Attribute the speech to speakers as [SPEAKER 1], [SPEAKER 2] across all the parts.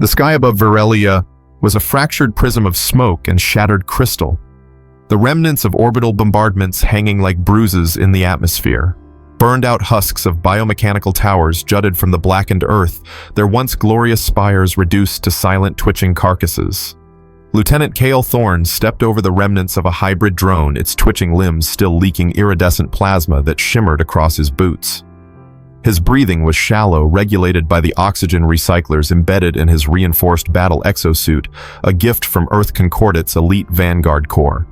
[SPEAKER 1] The sky above Varelia was a fractured prism of smoke and shattered crystal, the remnants of orbital bombardments hanging like bruises in the atmosphere. Burned-out husks of biomechanical towers jutted from the blackened earth, their once glorious spires reduced to silent twitching carcasses. Lieutenant Kael Thorne stepped over the remnants of a hybrid drone, its twitching limbs still leaking iridescent plasma that shimmered across his boots. His breathing was shallow, regulated by the oxygen recyclers embedded in his reinforced battle exosuit, a gift from Earth Concordate's elite Vanguard Corps.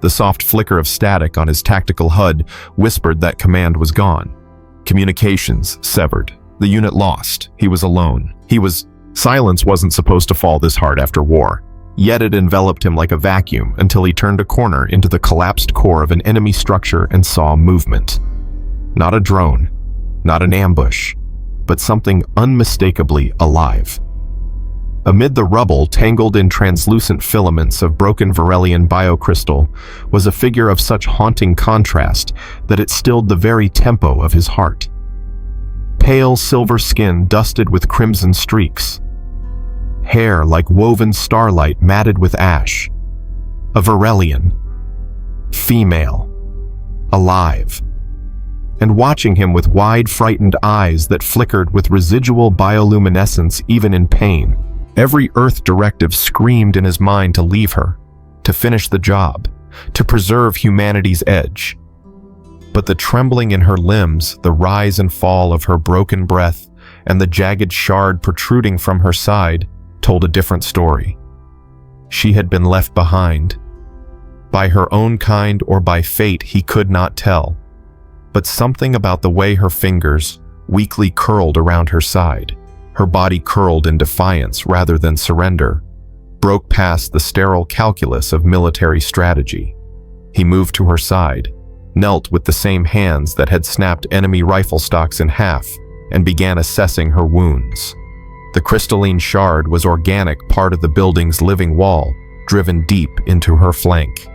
[SPEAKER 1] The soft flicker of static on his tactical HUD whispered that command was gone. Communications severed. The unit lost. He was alone. Silence wasn't supposed to fall this hard after war. Yet it enveloped him like a vacuum until he turned a corner into the collapsed core of an enemy structure and saw movement. Not a drone, not an ambush, but something unmistakably alive. Amid the rubble, tangled in translucent filaments of broken Varelian biocrystal, was a figure of such haunting contrast that it stilled the very tempo of his heart. Pale silver skin dusted with crimson streaks. Hair like woven starlight matted with ash. A Varelian. Female. Alive. And watching him with wide, frightened eyes that flickered with residual bioluminescence even in pain. Every Earth directive screamed in his mind to leave her, to finish the job, to preserve humanity's edge. But the trembling in her limbs, the rise and fall of her broken breath, and the jagged shard protruding from her side told a different story. She had been left behind. By her own kind or by fate, he could not tell. But something about the way her fingers weakly curled around her side, her body curled in defiance rather than surrender, broke past the sterile calculus of military strategy. He moved to her side, knelt with the same hands that had snapped enemy rifle stocks in half, and began assessing her wounds. The crystalline shard was organic part of the building's living wall, driven deep into her flank.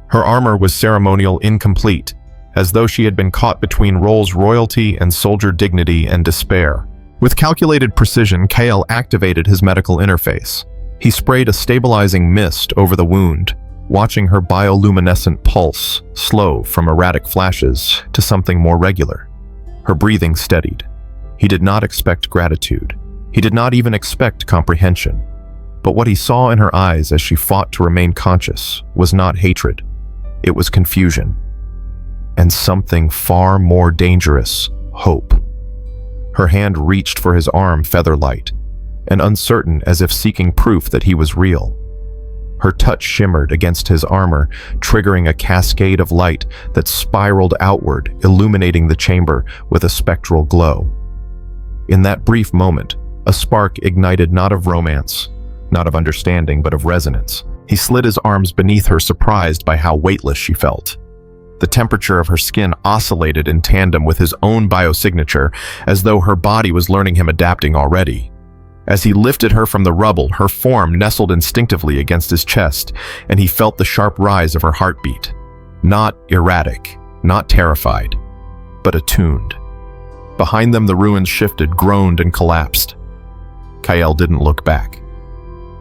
[SPEAKER 1] Her armor was ceremonial incomplete, as though she had been caught between roles royalty and soldier dignity and despair. With calculated precision, Kael activated his medical interface. He sprayed a stabilizing mist over the wound, watching her bioluminescent pulse slow from erratic flashes to something more regular. Her breathing steadied. He did not expect gratitude. He did not even expect comprehension. But what he saw in her eyes as she fought to remain conscious was not hatred. It was confusion. And something far more dangerous, hope. Her hand reached for his arm feather-light, and uncertain as if seeking proof that he was real. Her touch shimmered against his armor, triggering a cascade of light that spiraled outward, illuminating the chamber with a spectral glow. In that brief moment, a spark ignited not of romance, not of understanding, but of resonance. He slid his arms beneath her, surprised by how weightless she felt. The temperature of her skin oscillated in tandem with his own biosignature, as though her body was learning him, adapting already. As he lifted her from the rubble, her form nestled instinctively against his chest, and he felt the sharp rise of her heartbeat. Not erratic, not terrified, but attuned. Behind them, the ruins shifted, groaned, and collapsed. Kael didn't look back.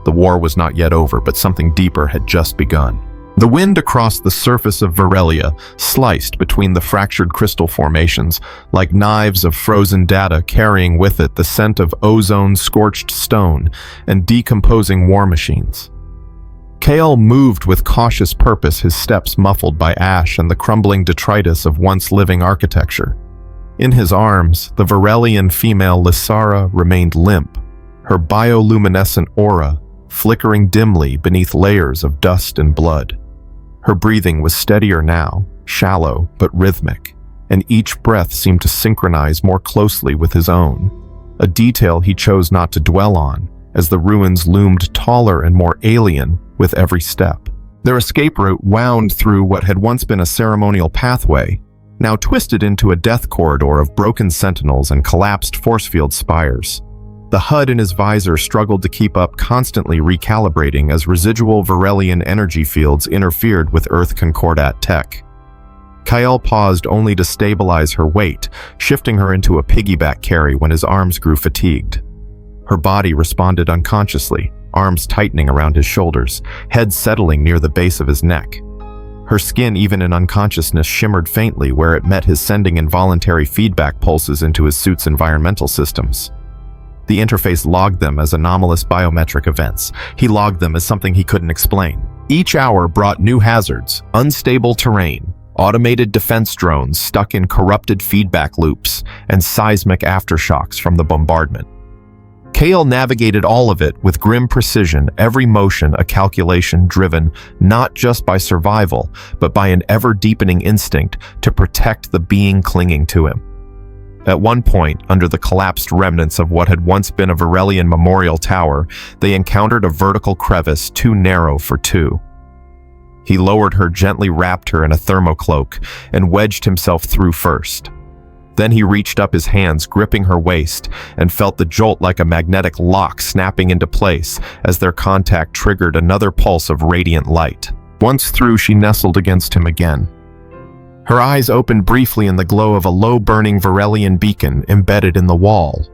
[SPEAKER 1] The war was not yet over, but something deeper had just begun. The wind across the surface of Varelia sliced between the fractured crystal formations, like knives of frozen data, carrying with it the scent of ozone-scorched stone and decomposing war machines. Kael moved with cautious purpose, his steps muffled by ash and the crumbling detritus of once living architecture. In his arms, the Varelian female Lysara remained limp, her bioluminescent aura flickering dimly beneath layers of dust and blood. Her breathing was steadier now, shallow but rhythmic, and each breath seemed to synchronize more closely with his own, a detail he chose not to dwell on as the ruins loomed taller and more alien with every step. Their escape route wound through what had once been a ceremonial pathway, now twisted into a death corridor of broken sentinels and collapsed force field spires. The HUD in his visor struggled to keep up, constantly recalibrating as residual Varelian energy fields interfered with Earth Concordate tech. Kael paused only to stabilize her weight, shifting her into a piggyback carry when his arms grew fatigued. Her body responded unconsciously, arms tightening around his shoulders, head settling near the base of his neck. Her skin, even in unconsciousness, shimmered faintly where it met his sending involuntary feedback pulses into his suit's environmental systems. The interface logged them as anomalous biometric events. He logged them as something he couldn't explain. Each hour brought new hazards, unstable terrain, automated defense drones stuck in corrupted feedback loops, and seismic aftershocks from the bombardment. Kael navigated all of it with grim precision, every motion a calculation driven not just by survival, but by an ever-deepening instinct to protect the being clinging to him. At one point, under the collapsed remnants of what had once been a Varelian memorial tower, they encountered a vertical crevice too narrow for two. He lowered her, gently wrapped her in a thermocloak, and wedged himself through first. Then he reached up his hands, gripping her waist, and felt the jolt like a magnetic lock snapping into place as their contact triggered another pulse of radiant light. Once through, she nestled against him again. Her eyes opened briefly in the glow of a low-burning Varelian beacon embedded in the wall.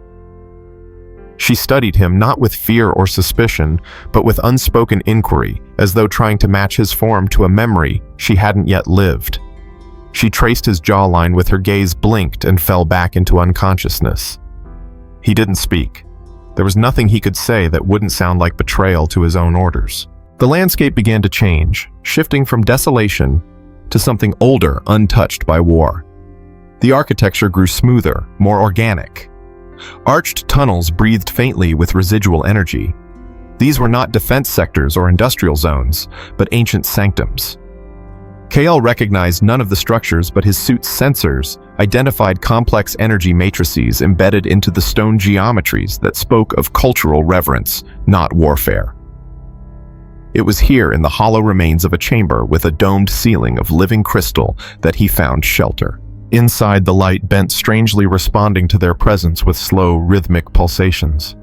[SPEAKER 1] She studied him not with fear or suspicion, but with unspoken inquiry, as though trying to match his form to a memory she hadn't yet lived. She traced his jawline with her gaze, blinked, and fell back into unconsciousness. He didn't speak. There was nothing he could say that wouldn't sound like betrayal to his own orders. The landscape began to change, shifting from desolation to something older, untouched by war. The architecture grew smoother, more organic. Arched tunnels breathed faintly with residual energy. These were not defense sectors or industrial zones, but ancient sanctums. Kael recognized none of the structures, but his suit's sensors identified complex energy matrices embedded into the stone geometries that spoke of cultural reverence, not warfare. It was here, in the hollow remains of a chamber with a domed ceiling of living crystal, that he found shelter. Inside, the light bent, strangely responding to their presence with slow, rhythmic pulsations.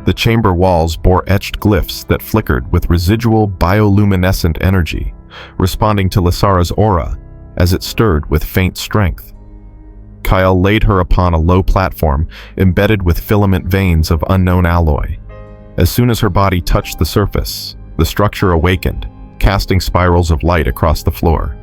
[SPEAKER 1] The chamber walls bore etched glyphs that flickered with residual bioluminescent energy, responding to Lysara's aura as it stirred with faint strength. Kael laid her upon a low platform embedded with filament veins of unknown alloy. As soon as her body touched the surface, the structure awakened, casting spirals of light across the floor.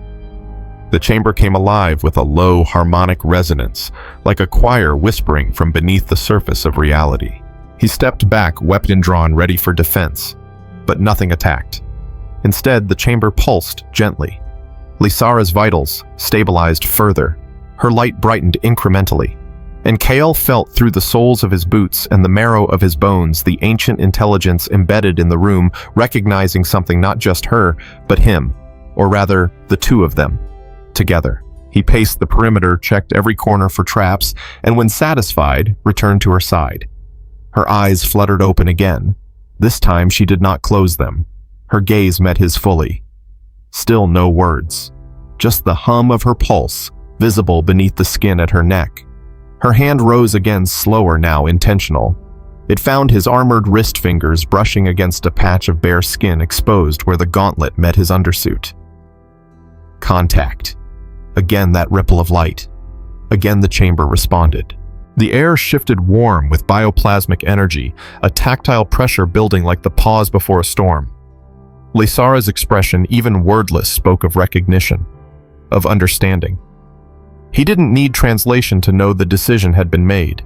[SPEAKER 1] The chamber came alive with a low, harmonic resonance, like a choir whispering from beneath the surface of reality. He stepped back, weapon drawn, ready for defense, but nothing attacked. Instead, the chamber pulsed gently. Lysara's vitals stabilized further. Her light brightened incrementally, and Kael felt through the soles of his boots and the marrow of his bones the ancient intelligence embedded in the room, recognizing something, not just her, but him, or rather, the two of them, together. He paced the perimeter, checked every corner for traps, and when satisfied, returned to her side. Her eyes fluttered open again. This time she did not close them. Her gaze met his fully. Still no words, just the hum of her pulse, visible beneath the skin at her neck. Her hand rose again, slower now, intentional. It found his armored wrist fingers brushing against a patch of bare skin exposed where the gauntlet met his undersuit. Contact. Again that ripple of light. Again the chamber responded. The air shifted warm with bioplasmic energy, a tactile pressure building like the pause before a storm. Lysara's expression, even wordless, spoke of recognition, of understanding. He didn't need translation to know the decision had been made.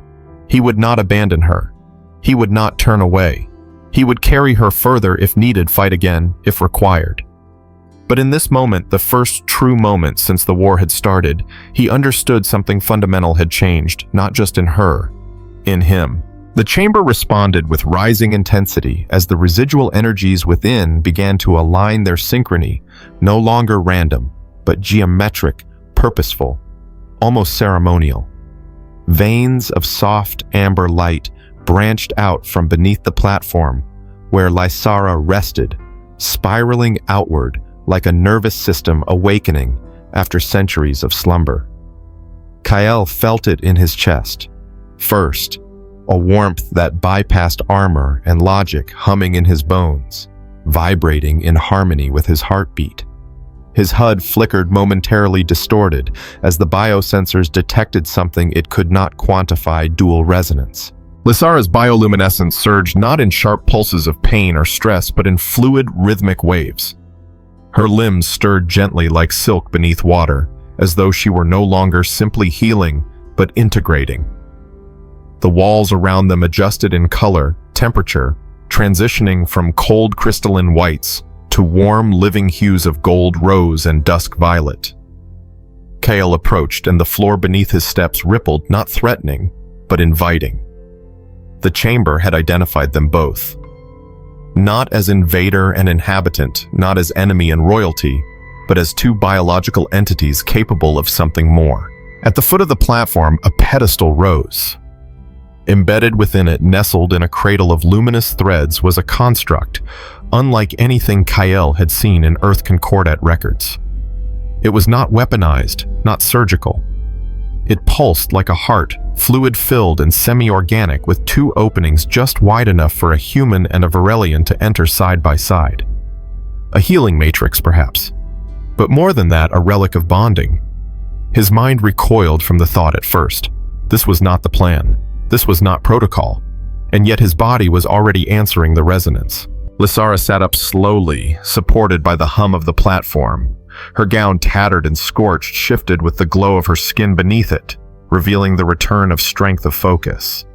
[SPEAKER 1] He would not abandon her. He would not turn away. He would carry her further if needed, fight again, if required. But in this moment, the first true moment since the war had started, he understood something fundamental had changed, not just in her, in him. The chamber responded with rising intensity as the residual energies within began to align their synchrony, no longer random, but geometric, purposeful, almost ceremonial. Veins of soft amber light branched out from beneath the platform where Lysara rested, spiraling outward like a nervous system awakening after centuries of slumber. Kael felt it in his chest. First, a warmth that bypassed armor and logic humming in his bones, vibrating in harmony with his heartbeat. His HUD flickered, momentarily distorted, as the biosensors detected something it could not quantify: dual resonance. Lysara's bioluminescence surged not in sharp pulses of pain or stress, but in fluid, rhythmic waves. Her limbs stirred gently like silk beneath water, as though she were no longer simply healing, but integrating. The walls around them adjusted in color, temperature, transitioning from cold crystalline whites to warm, living hues of gold, rose, and dusk violet. Kael approached, and the floor beneath his steps rippled, not threatening, but inviting. The chamber had identified them both. Not as invader and inhabitant, not as enemy and royalty, but as two biological entities capable of something more. At the foot of the platform, a pedestal rose. Embedded within it, nestled in a cradle of luminous threads, was a construct, unlike anything Kael had seen in Earth Concordat records. It was not weaponized, not surgical. It pulsed like a heart, fluid-filled and semi-organic, with two openings just wide enough for a human and a Varelian to enter side by side. A healing matrix, perhaps. But more than that, a relic of bonding. His mind recoiled from the thought at first. This was not the plan. This was not protocol. And yet his body was already answering the resonance. Lysara sat up slowly, supported by the hum of the platform. Her gown, tattered and scorched, shifted with the glow of her skin beneath it, revealing the return of strength of focus.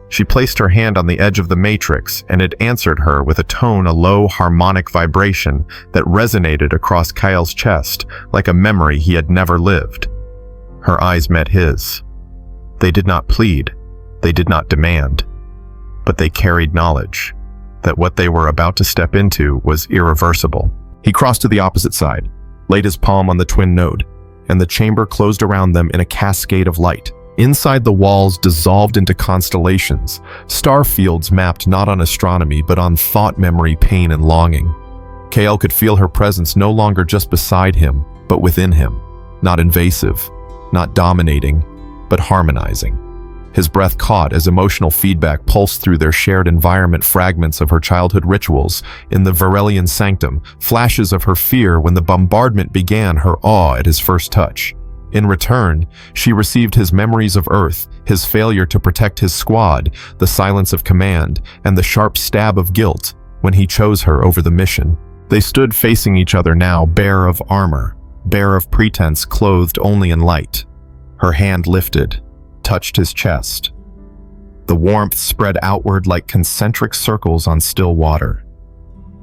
[SPEAKER 1] She placed her hand on the edge of the matrix, and it answered her with a tone, a low harmonic vibration that resonated across Kael's chest like a memory he had never lived. Her eyes met his. They did not plead, they did not demand, but they carried knowledge that what they were about to step into was irreversible. He crossed to the opposite side, laid his palm on the twin node, and the chamber closed around them in a cascade of light. Inside, the walls dissolved into constellations, star fields mapped not on astronomy but on thought, memory, pain, and longing. Kael could feel her presence no longer just beside him, but within him, not invasive, not dominating, but harmonizing. His breath caught as emotional feedback pulsed through their shared environment, fragments of her childhood rituals in the Varelian sanctum, flashes of her fear when the bombardment began, her awe at his first touch. In return, she received his memories of Earth, his failure to protect his squad, the silence of command, and the sharp stab of guilt when he chose her over the mission. They stood facing each other now, bare of armor, bare of pretense, clothed only in light. Her hand lifted, touched his chest. The warmth spread outward like concentric circles on still water.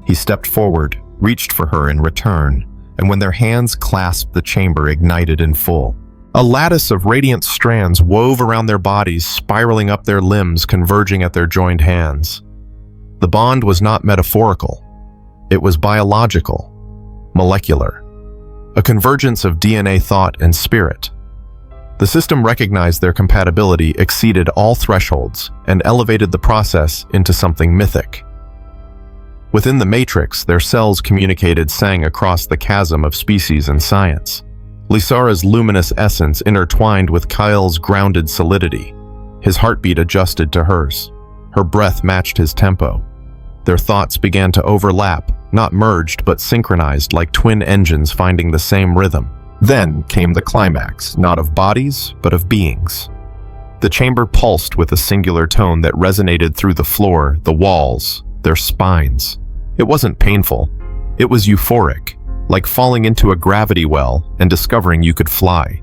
[SPEAKER 1] He stepped forward, reached for her in return, and when their hands clasped, the chamber ignited in full. A lattice of radiant strands wove around their bodies, spiraling up their limbs, converging at their joined hands. The bond was not metaphorical. It was biological, molecular, a convergence of DNA, thought, and spirit. The system recognized their compatibility, exceeded all thresholds, and elevated the process into something mythic. Within the matrix, their cells communicated, sang across the chasm of species and science. Lysara's luminous essence intertwined with Kael's grounded solidity. His heartbeat adjusted to hers. Her breath matched his tempo. Their thoughts began to overlap, not merged but synchronized like twin engines finding the same rhythm. Then came the climax, not of bodies, but of beings. The chamber pulsed with a singular tone that resonated through the floor, the walls, their spines. It wasn't painful. It was euphoric, like falling into a gravity well and discovering you could fly.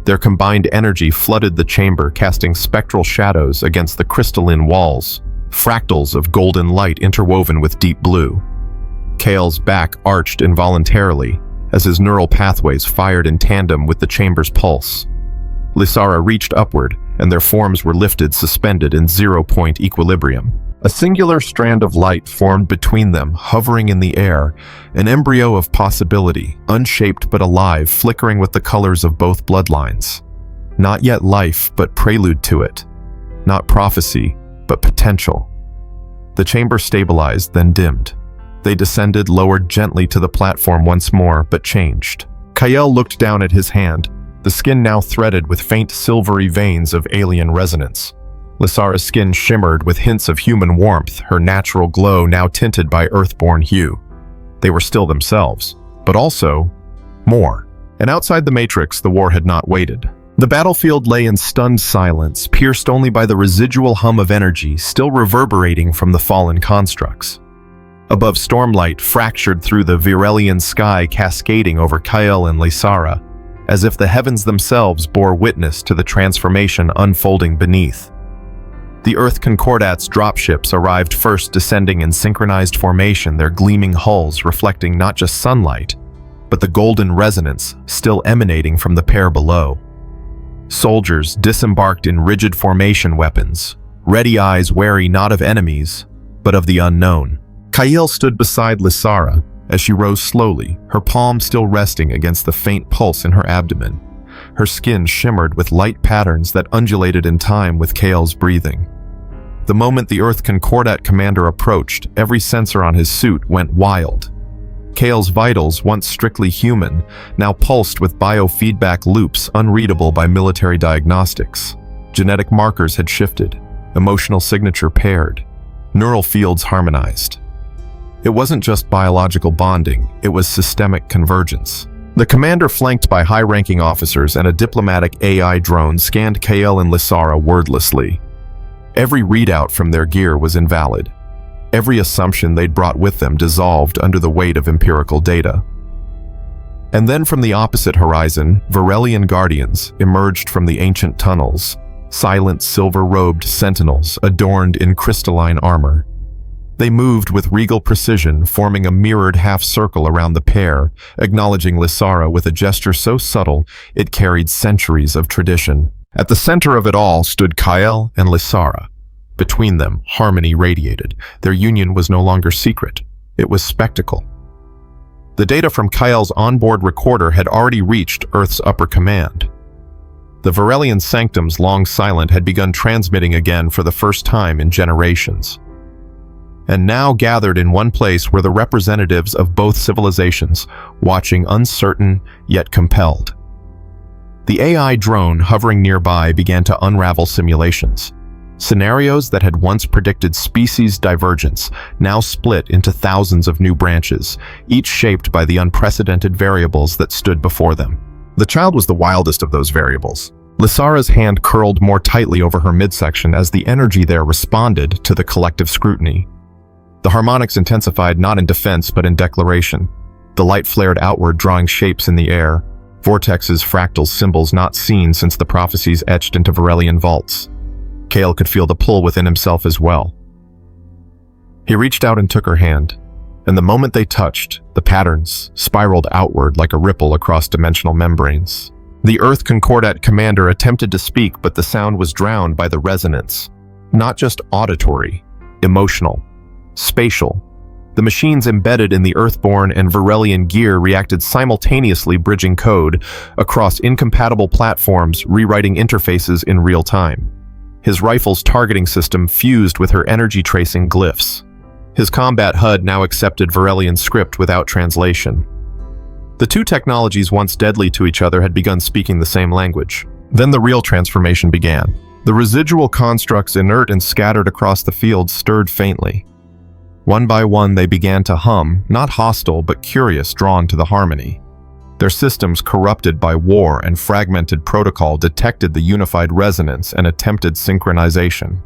[SPEAKER 1] Their combined energy flooded the chamber, casting spectral shadows against the crystalline walls, fractals of golden light interwoven with deep blue. Kael's back arched involuntarily as his neural pathways fired in tandem with the chamber's pulse. Lysara reached upward, and their forms were lifted, suspended in zero-point equilibrium. A singular strand of light formed between them, hovering in the air, an embryo of possibility, unshaped but alive, flickering with the colors of both bloodlines. Not yet life, but prelude to it. Not prophecy, but potential. The chamber stabilized, then dimmed. They descended, lowered gently to the platform once more, but changed. Kael looked down at his hand, the skin now threaded with faint silvery veins of alien resonance. Lysara's skin shimmered with hints of human warmth, her natural glow now tinted by earthborn hue. They were still themselves, but also more. And outside the Matrix, the war had not waited. The battlefield lay in stunned silence, pierced only by the residual hum of energy still reverberating from the fallen constructs. Above, stormlight fractured through the Virelian sky, cascading over Kael and Lysara, as if the heavens themselves bore witness to the transformation unfolding beneath. The Earth Concordat's dropships arrived first, descending in synchronized formation, their gleaming hulls reflecting not just sunlight, but the golden resonance still emanating from the pair below. Soldiers disembarked in rigid formation weapons, ready eyes wary not of enemies, but of the unknown. Kael stood beside Lysara as she rose slowly, her palm still resting against the faint pulse in her abdomen. Her skin shimmered with light patterns that undulated in time with Kael's breathing. The moment the Earth Concordat commander approached, every sensor on his suit went wild. Kael's vitals, once strictly human, now pulsed with biofeedback loops unreadable by military diagnostics. Genetic markers had shifted, emotional signature paired, neural fields harmonized. It wasn't just biological bonding, it was systemic convergence. The commander, flanked by high-ranking officers and a diplomatic AI drone, scanned Kael and Lysara wordlessly. Every readout from their gear was invalid. Every assumption they'd brought with them dissolved under the weight of empirical data. And then from the opposite horizon, Virelian guardians emerged from the ancient tunnels, silent silver-robed sentinels adorned in crystalline armor. They moved with regal precision, forming a mirrored half-circle around the pair, acknowledging Lysara with a gesture so subtle it carried centuries of tradition. At the center of it all stood Kael and Lysara. Between them, harmony radiated. Their union was no longer secret. It was spectacle. The data from Kael's onboard recorder had already reached Earth's upper command. The Virelian sanctums, long silent, had begun transmitting again for the first time in generations. And now gathered in one place were the representatives of both civilizations, watching uncertain yet compelled. The AI drone hovering nearby began to unravel simulations. Scenarios that had once predicted species divergence now split into thousands of new branches, each shaped by the unprecedented variables that stood before them. The child was the wildest of those variables. Lysara's hand curled more tightly over her midsection as the energy there responded to the collective scrutiny. The harmonics intensified not in defense but in declaration. The light flared outward, drawing shapes in the air, vortexes, fractals, symbols not seen since the prophecies etched into Virelian vaults. Kael could feel the pull within himself as well. He reached out and took her hand, and the moment they touched, the patterns spiraled outward like a ripple across dimensional membranes. The Earth Concordat commander attempted to speak, but the sound was drowned by the resonance. Not just auditory, emotional, spatial. The machines embedded in the Earthborn and Virelian gear reacted simultaneously, bridging code across incompatible platforms, rewriting interfaces in real time. His rifle's targeting system fused with her energy-tracing glyphs. His combat HUD now accepted Virelian script without translation. The two technologies, once deadly to each other, had begun speaking the same language. Then the real transformation began. The residual constructs, inert and scattered across the field, stirred faintly. One by one, they began to hum, not hostile but curious, drawn to the harmony. Their systems, corrupted by war and fragmented protocol, detected the unified resonance and attempted synchronization.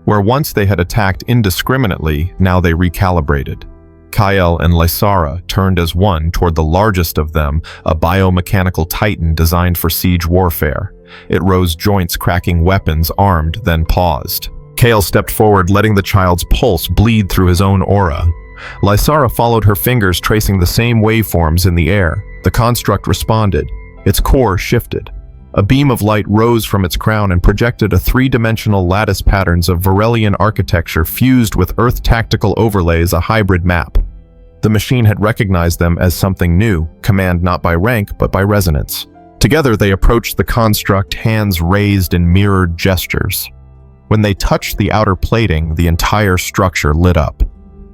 [SPEAKER 1] Where once they had attacked indiscriminately, now they recalibrated. Kael and Lysara turned as one toward the largest of them, a biomechanical titan designed for siege warfare. It rose, joints cracking, weapons armed, then paused. Kael stepped forward, letting the child's pulse bleed through his own aura. Lysara followed, her fingers tracing the same waveforms in the air. The construct responded. Its core shifted. A beam of light rose from its crown and projected a three-dimensional lattice patterns of Virelian architecture fused with Earth tactical overlays, a hybrid map. The machine had recognized them as something new, command not by rank but by resonance. Together they approached the construct, hands raised in mirrored gestures. When they touched the outer plating, the entire structure lit up.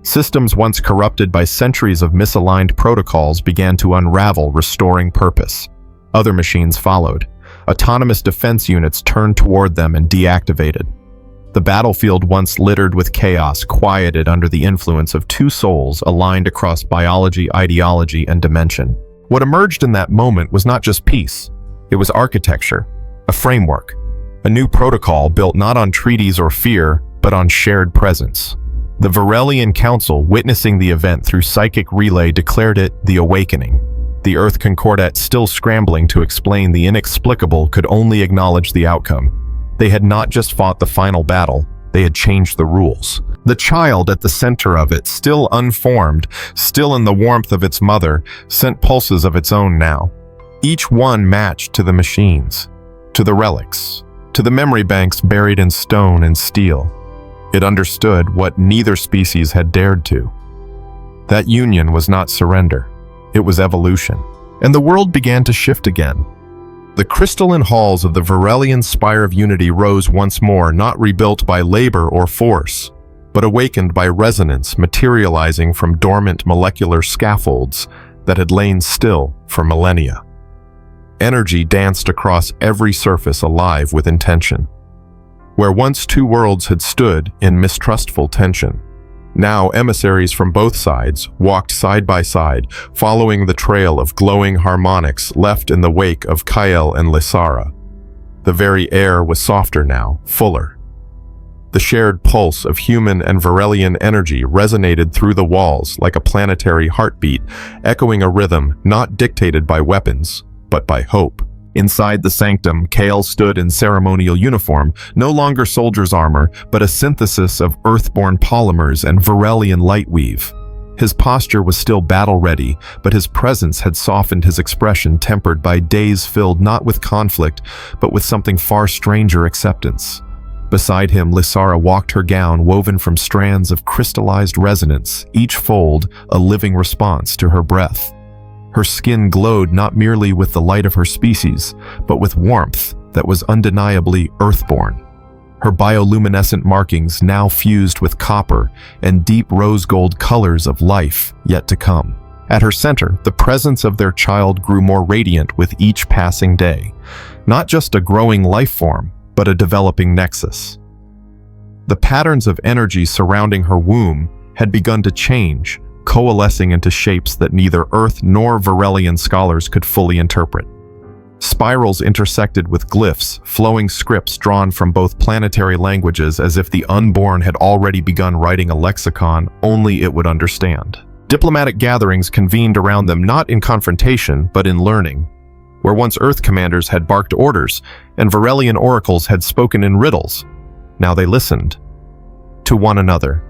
[SPEAKER 1] Systems once corrupted by centuries of misaligned protocols began to unravel, restoring purpose. Other machines followed. Autonomous defense units turned toward them and deactivated. The battlefield, once littered with chaos, quieted under the influence of two souls aligned across biology, ideology, and dimension. What emerged in that moment was not just peace. It was architecture, A framework, a new protocol built not on treaties or fear, but on shared presence. The Varelian Council, witnessing the event through psychic relay, declared it the Awakening. The Earth Concordat, still scrambling to explain the inexplicable, could only acknowledge the outcome. They had not just fought the final battle, they had changed the rules. The child at the center of it, still unformed, still in the warmth of its mother, sent pulses of its own now. Each one matched to the machines, to the relics, to the memory banks buried in stone and steel. It understood what neither species had dared to. That union was not surrender. It was evolution. And the world began to shift again. The crystalline halls of the Varelian Spire of Unity rose once more, not rebuilt by labor or force, but awakened by resonance materializing from dormant molecular scaffolds that had lain still for millennia. Energy danced across every surface, alive with intention. Where once two worlds had stood in mistrustful tension, now emissaries from both sides walked side by side, following the trail of glowing harmonics left in the wake of Kael and Lysara. The very air was softer now, fuller. The shared pulse of human and Varelian energy resonated through the walls like a planetary heartbeat, echoing a rhythm not dictated by weapons, but by hope. Inside the sanctum, Kael stood in ceremonial uniform, no longer soldier's armor, but a synthesis of earthborn polymers and Varelian lightweave. His posture was still battle-ready, but his presence had softened his expression, tempered by days filled not with conflict, but with something far stranger: acceptance. Beside him, Lysara walked, her gown woven from strands of crystallized resonance, each fold a living response to her breath. Her skin glowed not merely with the light of her species, but with warmth that was undeniably earthborn. Her bioluminescent markings now fused with copper and deep rose gold colors of life yet to come. At her center, the presence of their child grew more radiant with each passing day. Not just a growing life form, but a developing nexus. The patterns of energy surrounding her womb had begun to change, coalescing into shapes that neither Earth nor Varelian scholars could fully interpret. Spirals intersected with glyphs, flowing scripts drawn from both planetary languages, as if the unborn had already begun writing a lexicon only it would understand. Diplomatic gatherings convened around them, not in confrontation, but in learning. Where once Earth commanders had barked orders, and Varelian oracles had spoken in riddles, now they listened. To one another.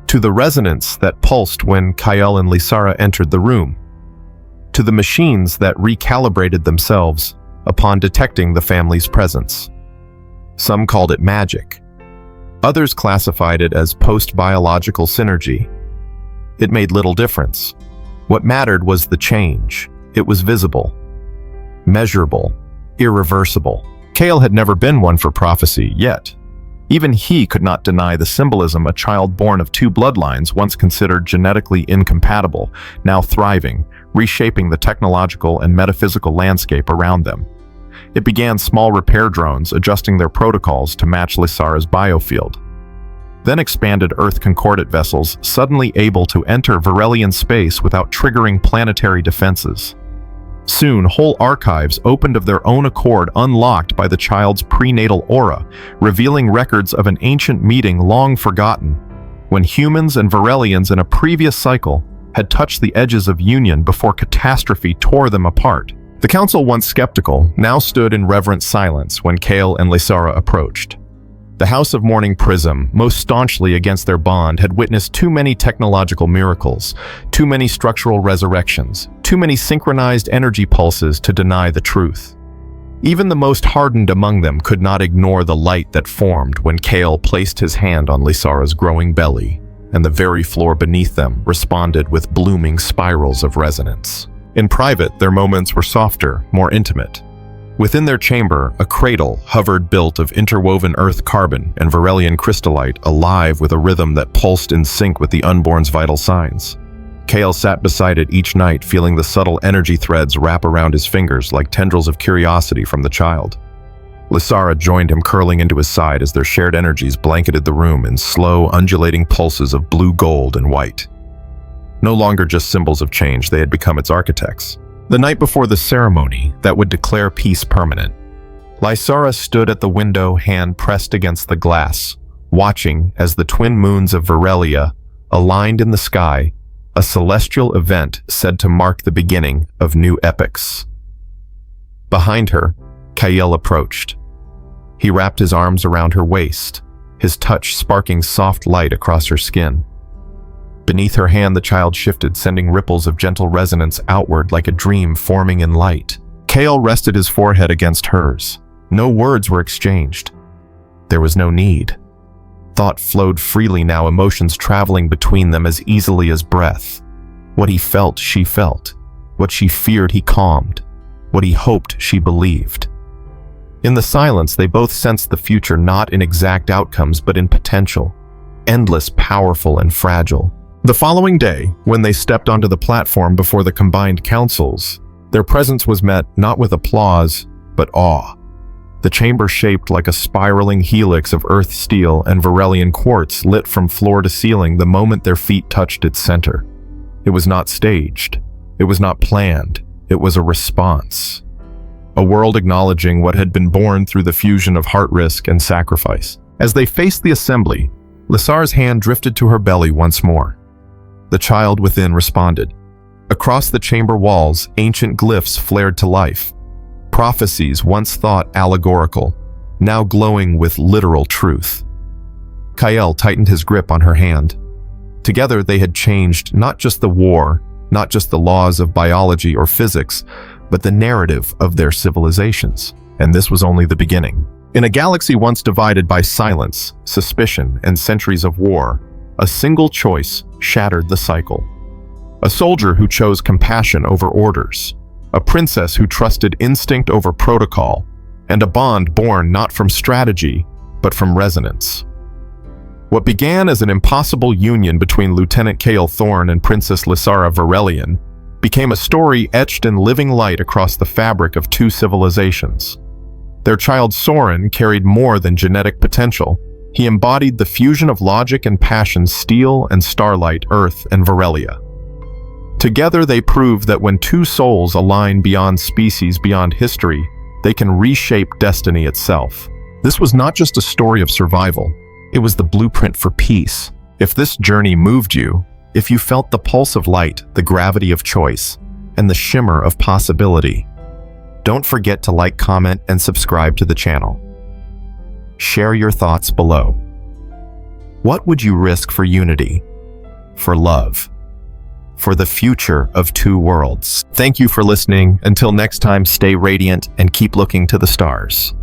[SPEAKER 1] To the resonance that pulsed when Kael and Lysara entered the room. To the machines that recalibrated themselves upon detecting the family's presence. Some called it magic. Others classified it as post-biological synergy. It made little difference. What mattered was the change. It was visible, measurable, irreversible. Kael had never been one for prophecy, yet even he could not deny the symbolism. A child born of two bloodlines, once considered genetically incompatible, now thriving, reshaping the technological and metaphysical landscape around them. It began small repair drones adjusting their protocols to match Lysara's biofield. Then expanded Earth Concordat vessels, suddenly able to enter Varelian space without triggering planetary defenses. Soon, whole archives opened of their own accord, unlocked by the child's prenatal aura, revealing records of an ancient meeting long forgotten, when humans and Varelians in a previous cycle had touched the edges of union before catastrophe tore them apart. The council, once skeptical, now stood in reverent silence when Kael and Lysara approached. The House of Mourning Prism, most staunchly against their bond, had witnessed too many technological miracles, too many structural resurrections, too many synchronized energy pulses to deny the truth. Even the most hardened among them could not ignore the light that formed when Kael placed his hand on Lysara's growing belly, and the very floor beneath them responded with blooming spirals of resonance. In private, their moments were softer, more intimate. Within their chamber, a cradle hovered, built of interwoven earth carbon and Varelian crystallite, alive with a rhythm that pulsed in sync with the unborn's vital signs. Kael sat beside it each night, feeling the subtle energy threads wrap around his fingers like tendrils of curiosity from the child. Lysara joined him, curling into his side as their shared energies blanketed the room in slow, undulating pulses of blue, gold, and white. No longer just symbols of change, they had become its architects. The night before the ceremony that would declare peace permanent, Lysara stood at the window, hand pressed against the glass, watching as the twin moons of Virelia aligned in the sky, a celestial event said to mark the beginning of new epochs. Behind her, Kael approached. He wrapped his arms around her waist, his touch sparking soft light across her skin. Beneath her hand, the child shifted, sending ripples of gentle resonance outward like a dream forming in light. Kael rested his forehead against hers. No words were exchanged. There was no need. Thought flowed freely now, emotions traveling between them as easily as breath. What he felt, she felt. What she feared, he calmed. What he hoped, she believed. In the silence, they both sensed the future not in exact outcomes but in potential. Endless, powerful, and fragile. The following day, when they stepped onto the platform before the combined councils, their presence was met not with applause, but awe. The chamber, shaped like a spiraling helix of earth steel and Virelian quartz, lit from floor to ceiling the moment their feet touched its center. It was not staged. It was not planned. It was a response. A world acknowledging what had been born through the fusion of heart risk and sacrifice. As they faced the assembly, Lysara's hand drifted to her belly once more. The child within responded. Across the chamber walls, ancient glyphs flared to life. Prophecies once thought allegorical, now glowing with literal truth. Kael tightened his grip on her hand. Together they had changed not just the war, not just the laws of biology or physics, but the narrative of their civilizations. And this was only the beginning. In a galaxy once divided by silence, suspicion, and centuries of war, a single choice shattered the cycle. A soldier who chose compassion over orders, a princess who trusted instinct over protocol, and a bond born not from strategy, but from resonance. What began as an impossible union between Lieutenant Kael Thorne and Princess Lysara Virelian became a story etched in living light across the fabric of two civilizations. Their child Soren carried more than genetic potential. He embodied the fusion of logic and passion, steel and starlight, earth and Virelia. Together they proved that when two souls align beyond species, beyond history, they can reshape destiny itself. This was not just a story of survival. It was the blueprint for peace. If this journey moved you, if you felt the pulse of light, the gravity of choice, and the shimmer of possibility, don't forget to like, comment, and subscribe to the channel. Share your thoughts below. What would you risk for unity, for love, for the future of two worlds? Thank you for listening. Until next time, stay radiant and keep looking to the stars.